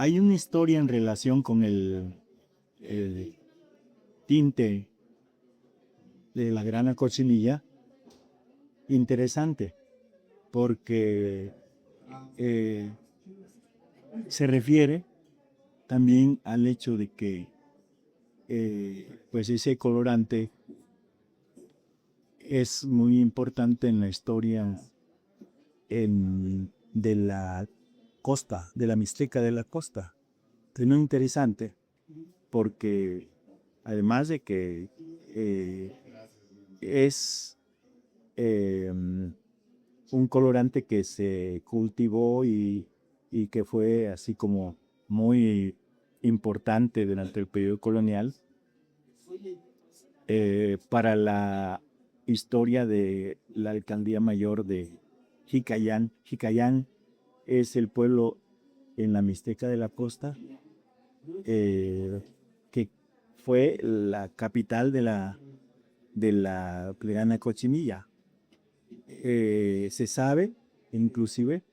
hay una historia en relación con el tinte de la Gran Cochinilla interesante, porque eh, se refiere también al hecho de que pues ese colorante es muy importante en la historia de la costa, de la Mixteca de la costa. Es muy interesante porque además de que es un colorante que se cultivó y que fue así como muy importante durante el periodo colonial para la historia de la alcaldía mayor de Jicayán. Jicayán es el pueblo en la Mixteca de la Costa que fue la capital de la plena Cochinilla. Se sabe, inclusive,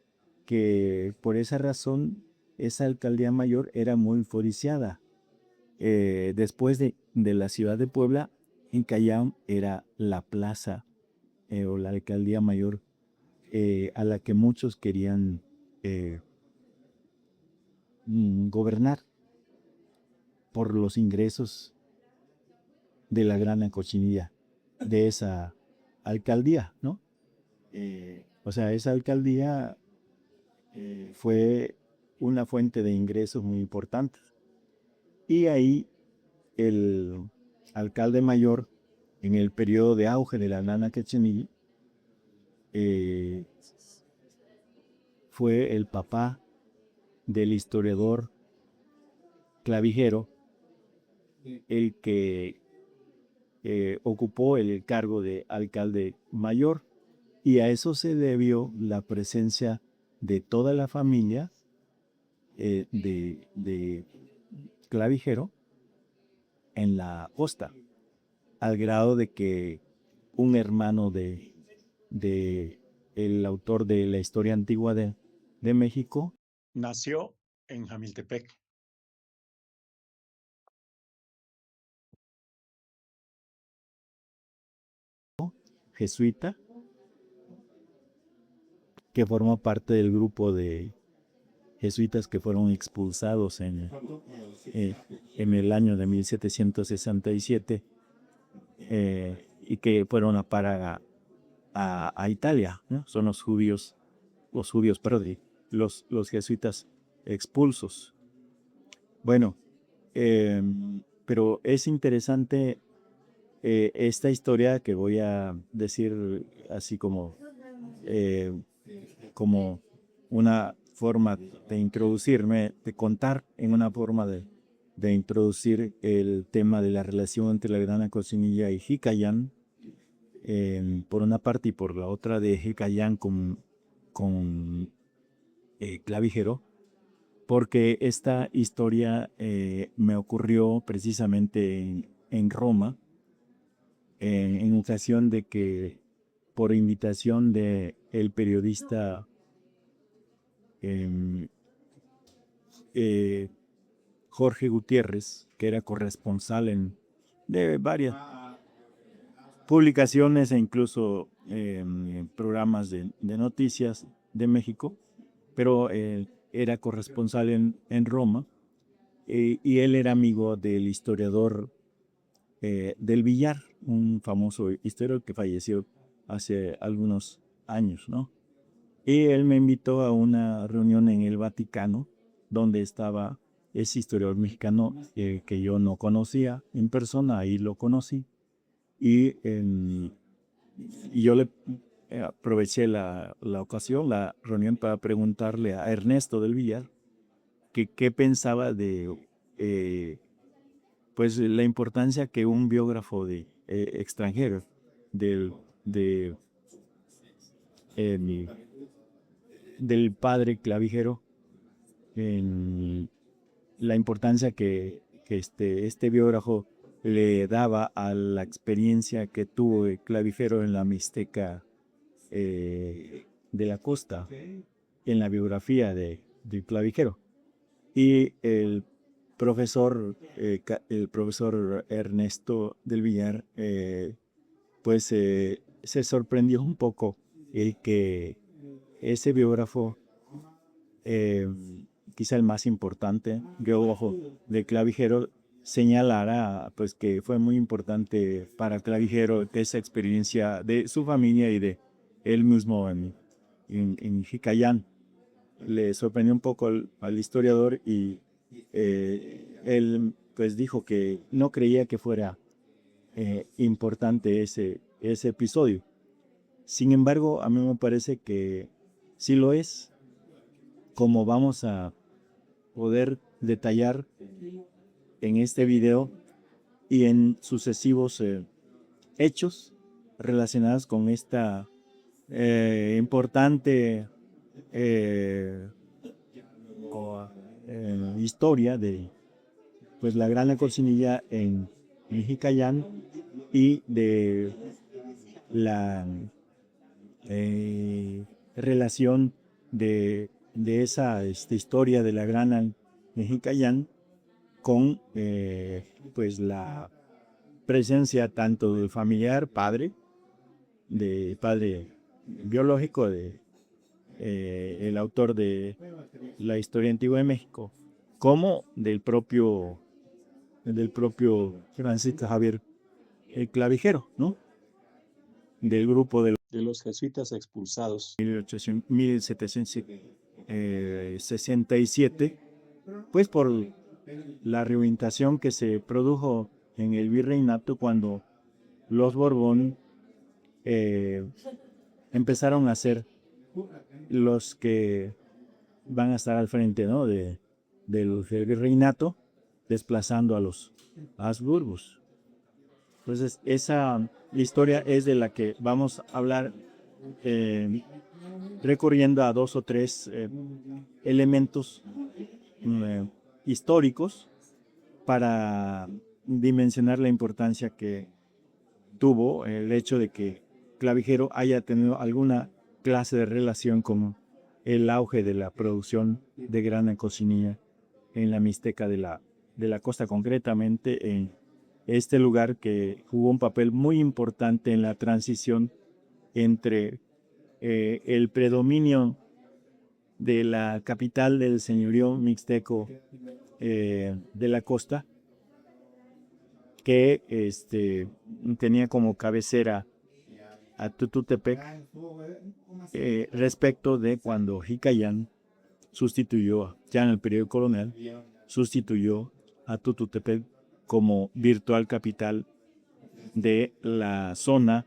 que por esa razón esa alcaldía mayor era muy codiciada. Después de la ciudad de Puebla, en Cayam era la plaza o la alcaldía mayor a la que muchos querían gobernar por los ingresos de la Gran Cochinilla, de esa alcaldía, ¿no? O sea, esa alcaldía fue una fuente de ingresos muy importante. Y ahí el alcalde mayor, en el periodo de auge de la Nana Quechenil, fue el papá del historiador Clavijero, el que ocupó el cargo de alcalde mayor, y a eso se debió la presencia de toda la familia de Clavijero en la costa, al grado de que un hermano de el autor de la historia antigua de México nació en Jamiltepec. Jesuita, que formó parte del grupo de jesuitas que fueron expulsados en el año de 1767 y que fueron a parar a Italia, ¿no? Son perdón, los jesuitas expulsos. Bueno, pero es interesante esta historia que voy a decir así como una forma de introducirme, de contar en una forma de introducir el tema de la relación entre la Gran Cochinilla y Jicayán, por una parte, y por la otra de Jicayán con Clavijero, porque esta historia me ocurrió precisamente en Roma, en ocasión de que, por invitación de el periodista Jorge Gutiérrez, que era corresponsal de varias publicaciones e incluso programas de noticias de México, pero era corresponsal en Roma, y él era amigo del historiador del Villar, un famoso historiador que falleció hace algunos años, ¿no? Y él me invitó a una reunión en el Vaticano, donde estaba ese historiador mexicano que yo no conocía en persona, ahí lo conocí. Y, y yo le aproveché la ocasión, la reunión, para preguntarle a Ernesto del Villar que qué pensaba de pues la importancia que un biógrafo extranjero del, de, eh, del padre Clavijero, en la importancia que este biógrafo le daba a la experiencia que tuvo el Clavijero en la Mixteca de la costa, en la biografía de Clavijero. y el profesor Ernesto del Villar, pues se sorprendió un poco el que ese biógrafo, eh, quizá el más importante biógrafo de Clavijero, señalara pues que fue muy importante para Clavijero esa experiencia de su familia y de él mismo en Jicayán. Le sorprendió un poco al historiador y él pues dijo que no creía que fuera importante ese episodio. Sin embargo, a mí me parece que sí lo es, como vamos a poder detallar en este video y en sucesivos hechos relacionados con esta importante eh, historia de pues la Gran Cochinilla en Mexicayán y de la relación de esa historia de la Gran Mexicayán con pues la presencia tanto del familiar padre, de padre biológico, de el autor de la historia antigua de México, como del propio Francisco Javier el Clavijero, ¿no? Del grupo de los jesuitas expulsados en 1767, pues por la reorientación que se produjo en el virreinato cuando los Borbón empezaron a ser los que van a estar al frente, ¿no? del virreinato, desplazando a los Habsburgos. Entonces, esa historia es de la que vamos a hablar recurriendo a dos o tres elementos históricos para dimensionar la importancia que tuvo el hecho de que Clavijero haya tenido alguna clase de relación con el auge de la producción de grana en cocinilla en la Mixteca de la Costa, concretamente en este lugar que jugó un papel muy importante en la transición entre el predominio de la capital del señorío mixteco de la costa, que tenía como cabecera a Tututepec, respecto de cuando Jicayán sustituyó, ya en el periodo colonial, sustituyó a Tututepec como virtual capital de la zona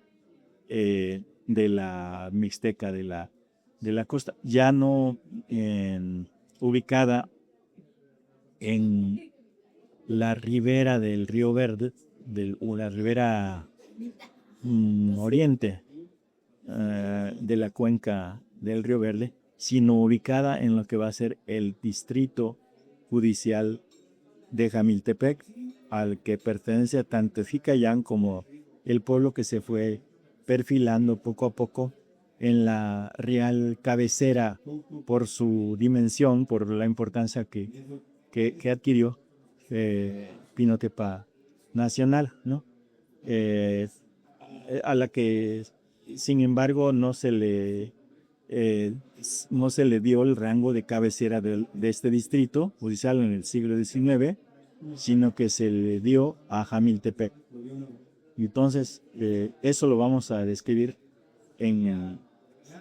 de la Mixteca de la costa, ya no ubicada en la ribera del Río Verde, o la ribera oriente de la cuenca del Río Verde, sino ubicada en lo que va a ser el distrito judicial de Jamiltepec, al que pertenece tanto Jicayán como el pueblo que se fue perfilando poco a poco en la real cabecera por su dimensión, por la importancia que adquirió Pinotepa Nacional, ¿no? A la que, sin embargo, no se le dio el rango de cabecera de este distrito judicial en el siglo XIX, sino que se le dio a Jamiltepec. Entonces, eso lo vamos a describir en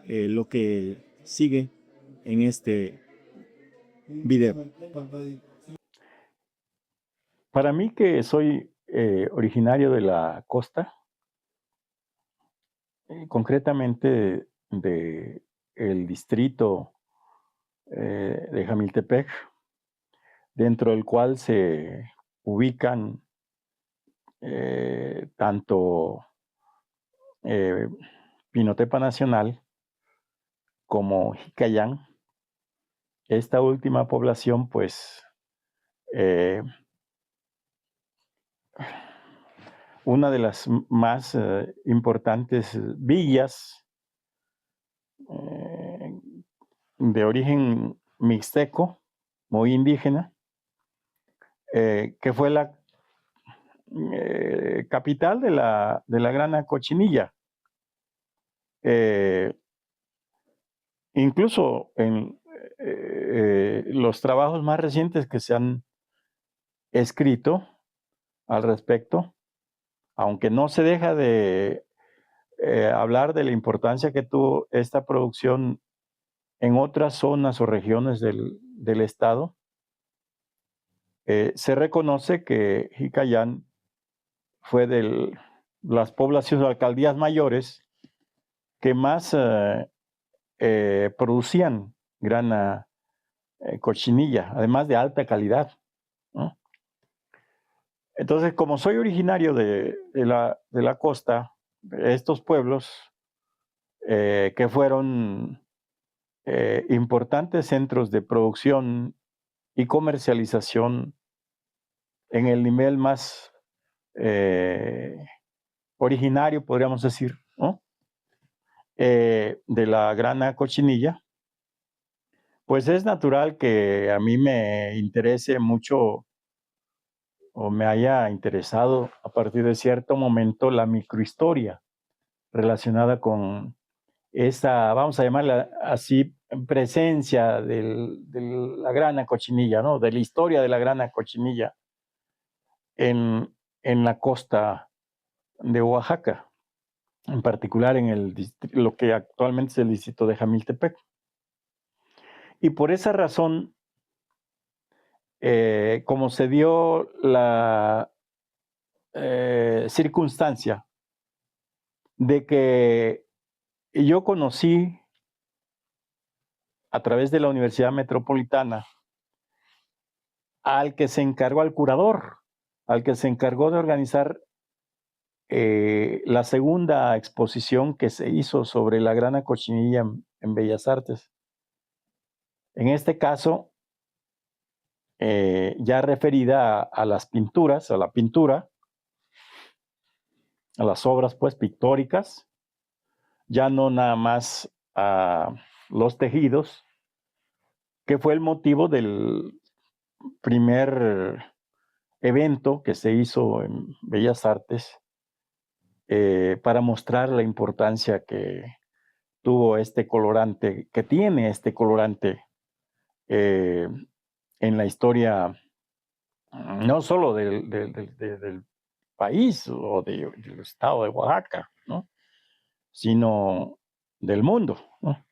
lo que sigue en este video. Para mí, que soy originario de la costa, concretamente de el distrito de Jamiltepec, dentro del cual se ubican tanto Pinotepa Nacional como Jicayán. Esta última población, pues, una de las más importantes villas de origen mixteco muy indígena, que fue la capital de la Grana Cochinilla. Incluso en los trabajos más recientes que se han escrito al respecto, aunque no se deja de hablar de la importancia que tuvo esta producción en otras zonas o regiones del estado, se reconoce que Jicayán fue de las poblaciones o alcaldías mayores que más producían grana cochinilla, además de alta calidad, ¿no? Entonces, como soy originario de la costa, estos pueblos que fueron importantes centros de producción y comercialización en el nivel más originario, podríamos decir, ¿no? De la grana cochinilla, pues es natural que a mí me interese mucho o me haya interesado a partir de cierto momento la microhistoria relacionada con esa, vamos a llamarla así, presencia de la grana cochinilla, ¿no? De la historia de la grana cochinilla en la costa de Oaxaca, en particular en lo que actualmente es el distrito de Jamiltepec. Y por esa razón, como se dio la circunstancia de que yo conocí a través de la Universidad Metropolitana al que se encargó, al curador, al que se encargó de organizar la segunda exposición que se hizo sobre la grana cochinilla en Bellas Artes. En este caso, ya referida a las pinturas, a la pintura, a las obras pues pictóricas, ya no nada más a los tejidos, que fue el motivo del primer evento que se hizo en Bellas Artes para mostrar la importancia que tuvo este colorante, que tiene este colorante en la historia no solo del país o del estado de Oaxaca, ¿no? Sino del mundo, ¿no?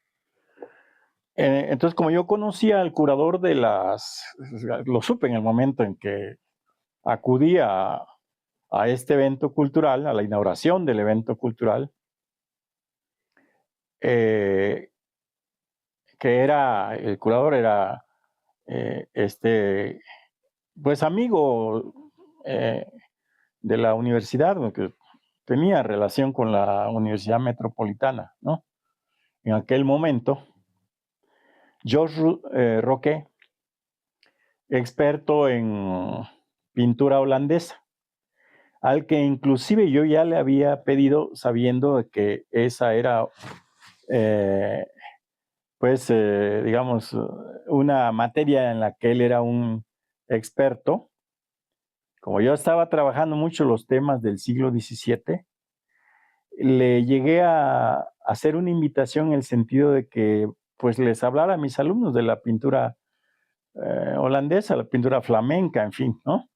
Entonces, como yo conocía al curador lo supe en el momento en que acudí a este evento cultural, a la inauguración del evento cultural, que el curador era pues amigo de la universidad, que tenía relación con la Universidad Metropolitana, ¿no? En aquel momento, George Roque, experto en pintura holandesa, al que inclusive yo ya le había pedido, sabiendo que esa era, digamos, una materia en la que él era un experto. Como yo estaba trabajando mucho los temas del siglo XVII, le llegué a hacer una invitación en el sentido de que pues les hablara a mis alumnos de la pintura holandesa, la pintura flamenca, en fin, ¿no?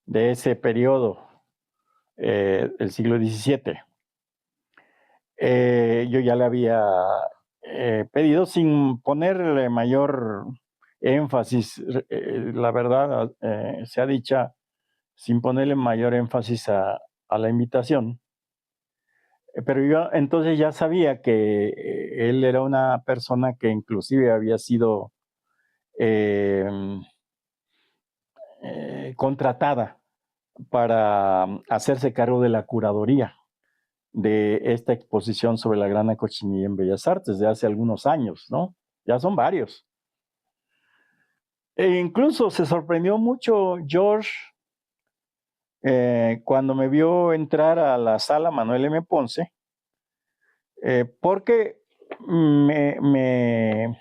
De ese periodo del siglo XVII. Yo ya le había pedido sin ponerle mayor énfasis, la verdad sea dicha, sin ponerle mayor énfasis a la invitación. Pero yo entonces ya sabía que él era una persona que inclusive había sido contratada para hacerse cargo de la curaduría de esta exposición sobre la grana cochinilla en Bellas Artes de hace algunos años, ¿no? Ya son varios. E incluso se sorprendió mucho George cuando me vio entrar a la sala Manuel M. Ponce, porque me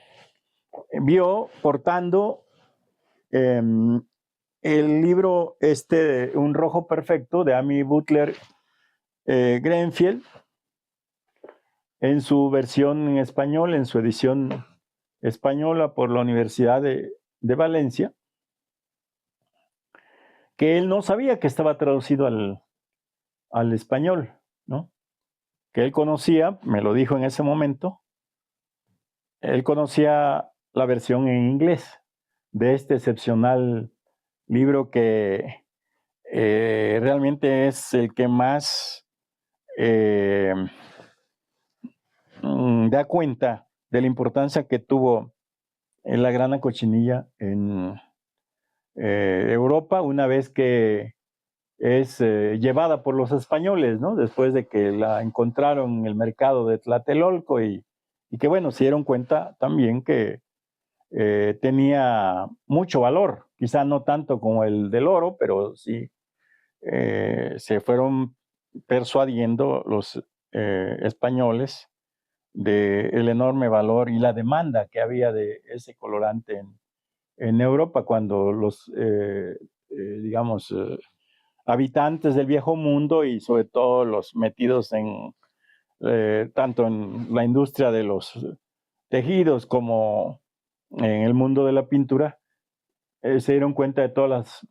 vio portando el libro Un rojo perfecto, de Amy Butler Grenfield, en su versión en español, en su edición española por la Universidad de Valencia, que él no sabía que estaba traducido al español, ¿no? Que él conocía, me lo dijo en ese momento, él conocía la versión en inglés de este excepcional libro que realmente es el que más da cuenta de la importancia que tuvo en la grana cochinilla en Europa una vez que es llevada por los españoles, ¿no? Después de que la encontraron en el mercado de Tlatelolco y que, bueno, se dieron cuenta también que tenía mucho valor, quizá no tanto como el del oro, pero sí se fueron persuadiendo los españoles del enorme valor y la demanda que había de ese colorante en Europa cuando los, digamos, habitantes del viejo mundo y sobre todo los metidos tanto en la industria de los tejidos como en el mundo de la pintura, se dieron cuenta de todas las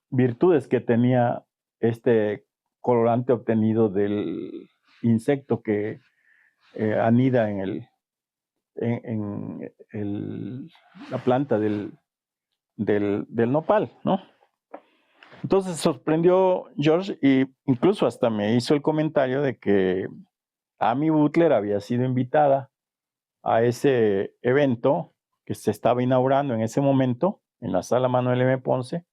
virtudes que tenía este colorante obtenido del insecto que anida en la planta del nopal, ¿no? Entonces sorprendió George e incluso hasta me hizo el comentario de que Amy Butler había sido invitada a ese evento que se estaba inaugurando en ese momento en la sala Manuel M. Ponce,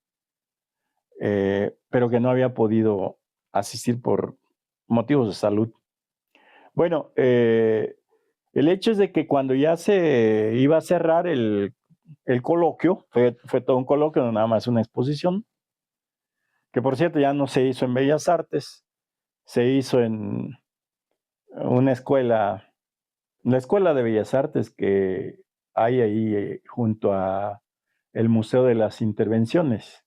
pero que no había podido asistir por motivos de salud. Bueno, el hecho es de que cuando ya se iba a cerrar el coloquio, fue todo un coloquio, no nada más una exposición, que por cierto ya no se hizo en Bellas Artes, se hizo en una escuela, la Escuela de Bellas Artes que hay ahí junto a el Museo de las Intervenciones,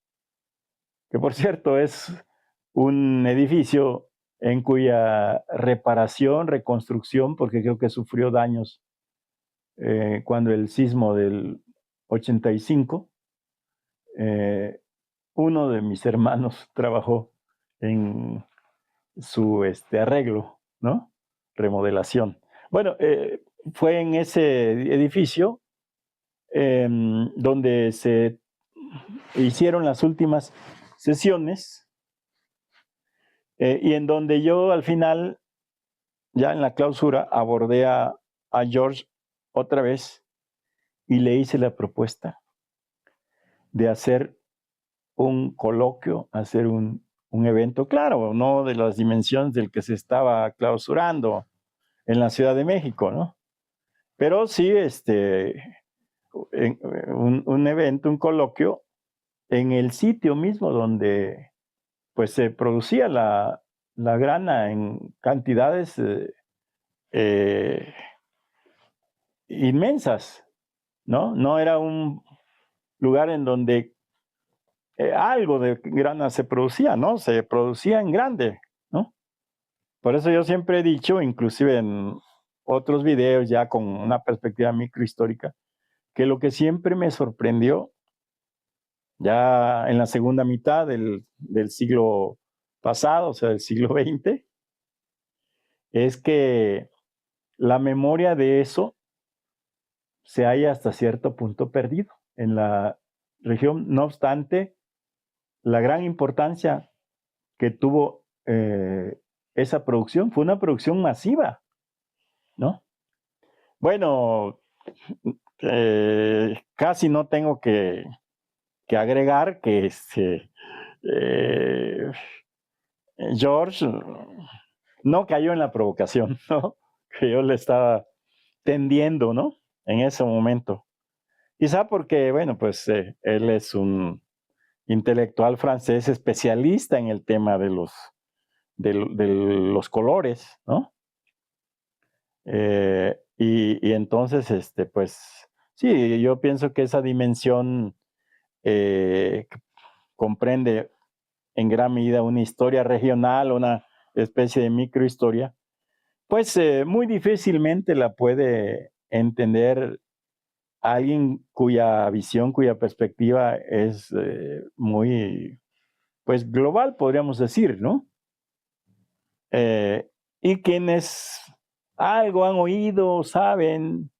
que por cierto es un edificio en cuya reparación, reconstrucción, porque creo que sufrió daños cuando el sismo del 85, uno de mis hermanos trabajó en su arreglo, ¿no? Remodelación. Bueno, fue en ese edificio donde se hicieron las últimas sesiones y en donde yo al final, ya en la clausura, abordé a George otra vez y le hice la propuesta de hacer un coloquio, hacer un evento, claro, no de las dimensiones del que se estaba clausurando en la Ciudad de México, ¿no? Pero sí, un evento, un coloquio en el sitio mismo donde pues se producía la grana en cantidades inmensas, ¿no? No era un lugar en donde algo de grana se producía, ¿no? Se producía en grande, ¿no? Por eso yo siempre he dicho, inclusive en otros videos ya con una perspectiva microhistórica, que lo que siempre me sorprendió ya en la segunda mitad del siglo pasado, o sea, del siglo XX, es que la memoria de eso se haya hasta cierto punto perdido en la región. No obstante, la gran importancia que tuvo esa producción fue una producción masiva, ¿no? Bueno, casi no tengo que agregar que George no cayó en la provocación, ¿no? Que yo le estaba tendiendo, ¿no? En ese momento. Quizá porque, bueno, pues él es un intelectual francés especialista en el tema de los colores, ¿no? Y entonces, pues, sí, yo pienso que esa dimensión que comprende en gran medida una historia regional, una especie de microhistoria, pues muy difícilmente la puede entender alguien cuya visión, cuya perspectiva es muy, pues global, podríamos decir, ¿no? Y quienes algo han oído, saben,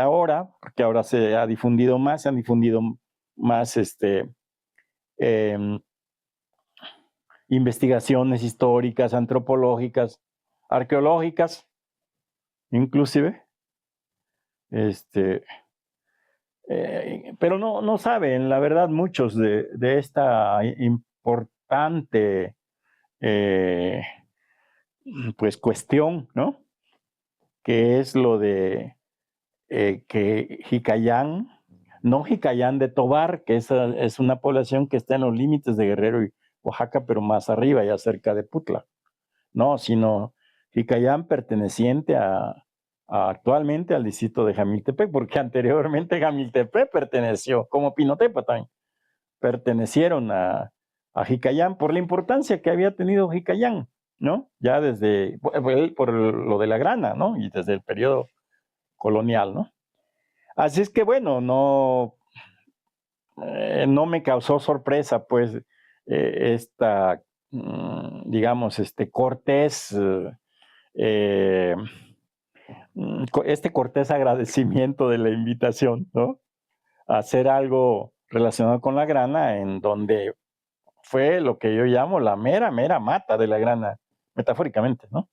ahora, porque ahora se ha difundido más, se han difundido más em, investigaciones históricas, antropológicas, arqueológicas, inclusive, este, pero no saben, la verdad, muchos de esta importante eh, pues cuestión, ¿no? Que es lo de que Jicayán, no Jicayán de Tobar, que es una población que está en los límites de Guerrero y Oaxaca, pero más arriba, ya cerca de Putla. No, sino Jicayán perteneciente actualmente al distrito de Jamiltepec, porque anteriormente Jamiltepec perteneció, como Pinotepa también, pertenecieron a Jicayán por la importancia que había tenido Jicayán, ¿no? Ya desde, por lo de la grana, ¿no? Y desde el periodo colonial, ¿no? Así es que bueno, no me causó sorpresa, pues, esta, digamos, cortés, eh, este cortés agradecimiento de la invitación, ¿no? A hacer algo relacionado con la grana, en donde fue lo que yo llamo la mera, mera mata de la grana, metafóricamente, ¿no?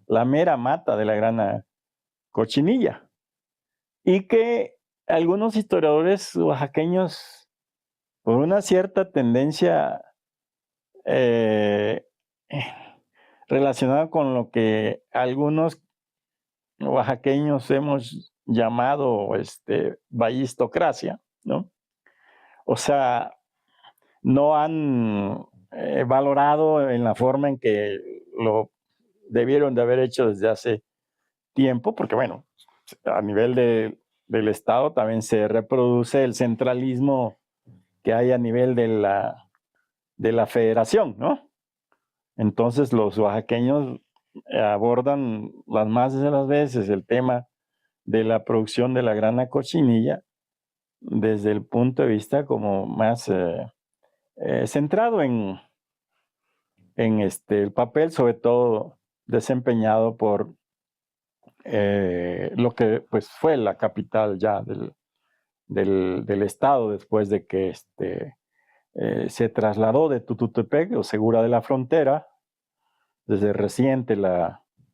La mera mata de la grana cochinilla. Y que algunos historiadores oaxaqueños, por una cierta tendencia eh, relacionada con lo que algunos oaxaqueños hemos llamado vallistocracia, ¿no? O sea, no han valorado en la forma en que lo debieron de haber hecho desde hace tiempo, porque bueno, a nivel del Estado también se reproduce el centralismo que hay a nivel de la federación, ¿no? Entonces los oaxaqueños abordan las más de las veces el tema de la producción de la grana cochinilla desde el punto de vista como más centrado en el papel, sobre todo desempeñado por lo que pues fue la capital ya del estado después de que se trasladó de Tututepec o Segura de la Frontera, desde reciente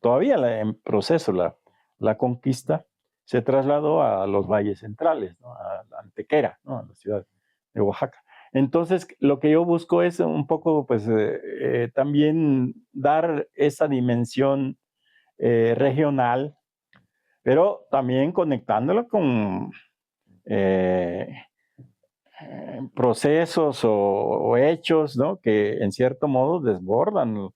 todavía en proceso la conquista, se trasladó a los valles centrales, ¿no? A Antequera, ¿no? A la ciudad de Oaxaca. Entonces, lo que yo busco es un poco, pues, también dar esa dimensión regional, pero también conectándola con procesos o hechos, ¿no? Que en cierto modo desbordan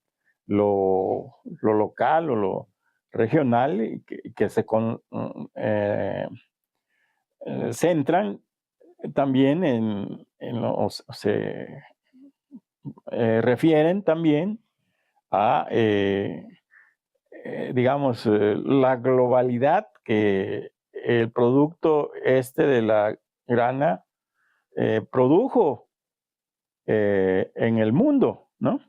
lo local o lo regional y que se centran también se refieren también a, digamos, la globalidad que el producto de la grana produjo en el mundo, ¿no?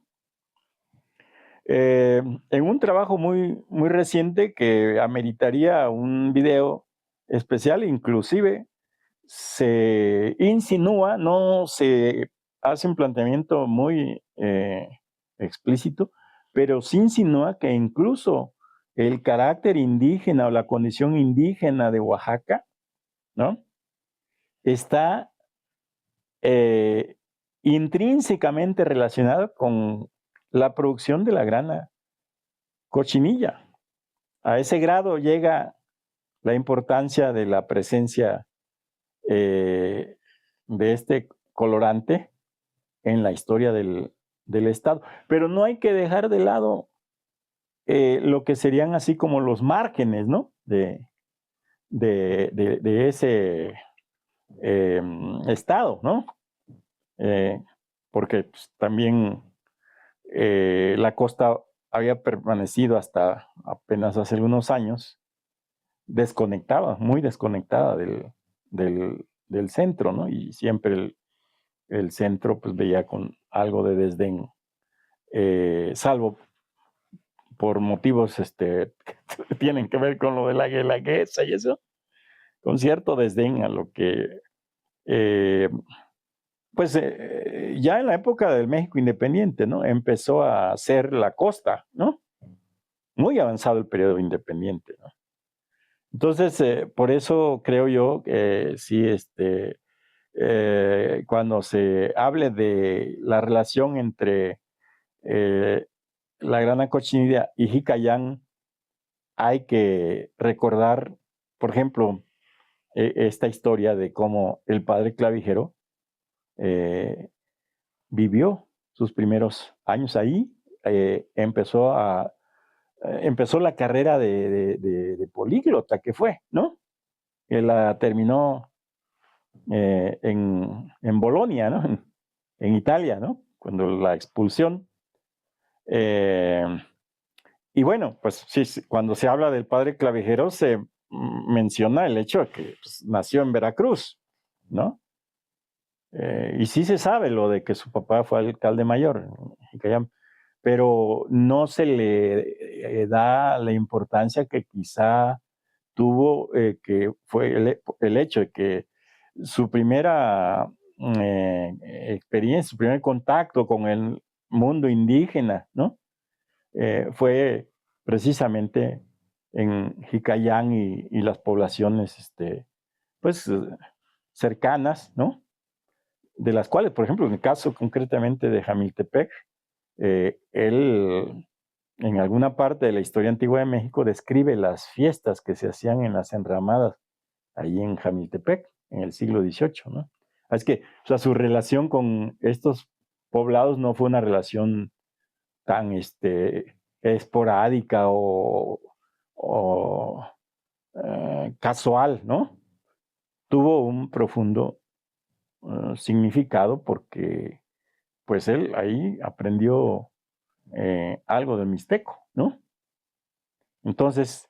En un trabajo muy reciente que ameritaría un video especial, inclusive se insinúa, no se hace un planteamiento muy explícito, pero se insinúa que incluso el carácter indígena o la condición indígena de Oaxaca, ¿no? Está intrínsecamente relacionado con la producción de la grana cochinilla. A ese grado llega la importancia de la presencia de este colorante en la historia del Estado. Pero no hay que dejar de lado lo que serían así como los márgenes, ¿no? De estado, ¿no? Porque pues, también la costa había permanecido hasta apenas hace algunos años desconectada, muy desconectada del centro, ¿no? Y siempre el centro pues veía con algo de desdén, salvo por motivos que tienen que ver con lo de la guelaguetza y eso, con cierto desdén a lo que, ya en la época del México independiente, ¿no? Empezó a ser la costa, ¿no? Muy avanzado el periodo independiente, ¿no? Entonces, por eso creo yo que sí, cuando se hable de la relación entre la Grana Cochinilla y Jicayán, hay que recordar, por ejemplo, esta historia de cómo el padre Clavijero eh, vivió sus primeros años ahí, empezó la carrera de políglota que fue, ¿no? Que la terminó en Bolonia, ¿no? En Italia, ¿no? Cuando la expulsión. Y bueno, pues sí, cuando se habla del padre Clavijero se menciona el hecho de que pues, nació en Veracruz, ¿no? Y sí se sabe lo de que su papá fue alcalde mayor, pero no se le da la importancia que quizá tuvo, que fue el hecho de que su primera experiencia, su primer contacto con el mundo indígena, ¿no? Fue precisamente en Jicayán y las poblaciones, pues, cercanas, ¿no? De las cuales, por ejemplo, en el caso concretamente de Jamiltepec, él en alguna parte de la historia antigua de México describe las fiestas que se hacían en las enramadas ahí en Jamiltepec en el siglo XVIII, ¿no? Es que, o sea, su relación con estos poblados no fue una relación tan esporádica o casual, ¿no? Tuvo un profundo significado porque pues él ahí aprendió algo del mixteco, ¿no? Entonces,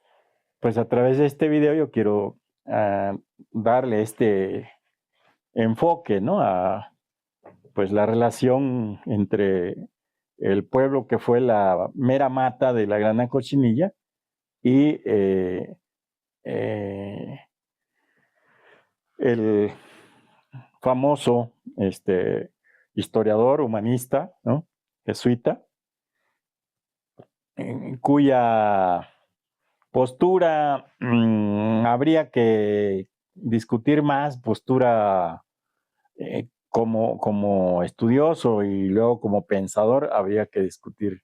pues a través de este video yo quiero darle este enfoque, ¿no? A pues la relación entre el pueblo que fue la mera mata de la Grana Cochinilla y el famoso historiador humanista, ¿no? Jesuita, cuya postura habría que discutir más, postura como estudioso y luego como pensador, habría que discutir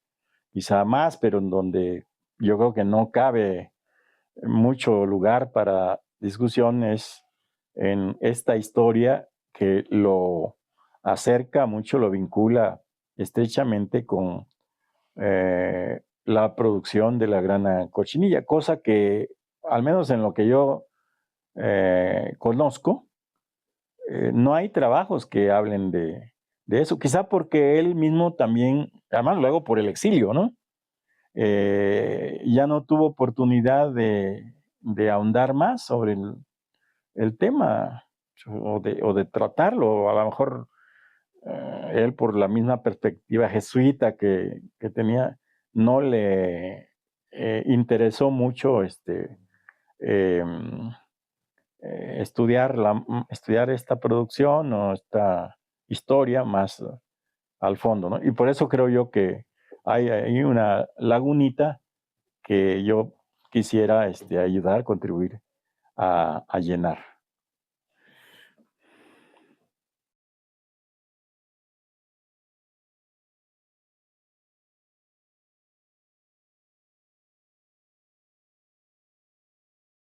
quizá más, pero en donde yo creo que no cabe mucho lugar para discusiones en esta historia que lo acerca mucho, lo vincula estrechamente con la producción de la grana cochinilla, cosa que al menos en lo que yo conozco, no hay trabajos que hablen de eso, quizá porque él mismo también, además luego por el exilio, ¿no? Ya no tuvo oportunidad de ahondar más sobre el tema o de tratarlo. A lo mejor él, por la misma perspectiva jesuita que tenía, no le interesó mucho eh, estudiar esta producción o esta historia más al fondo, ¿no? Y por eso creo yo que hay una lagunita que yo quisiera ayudar, contribuir a llenar.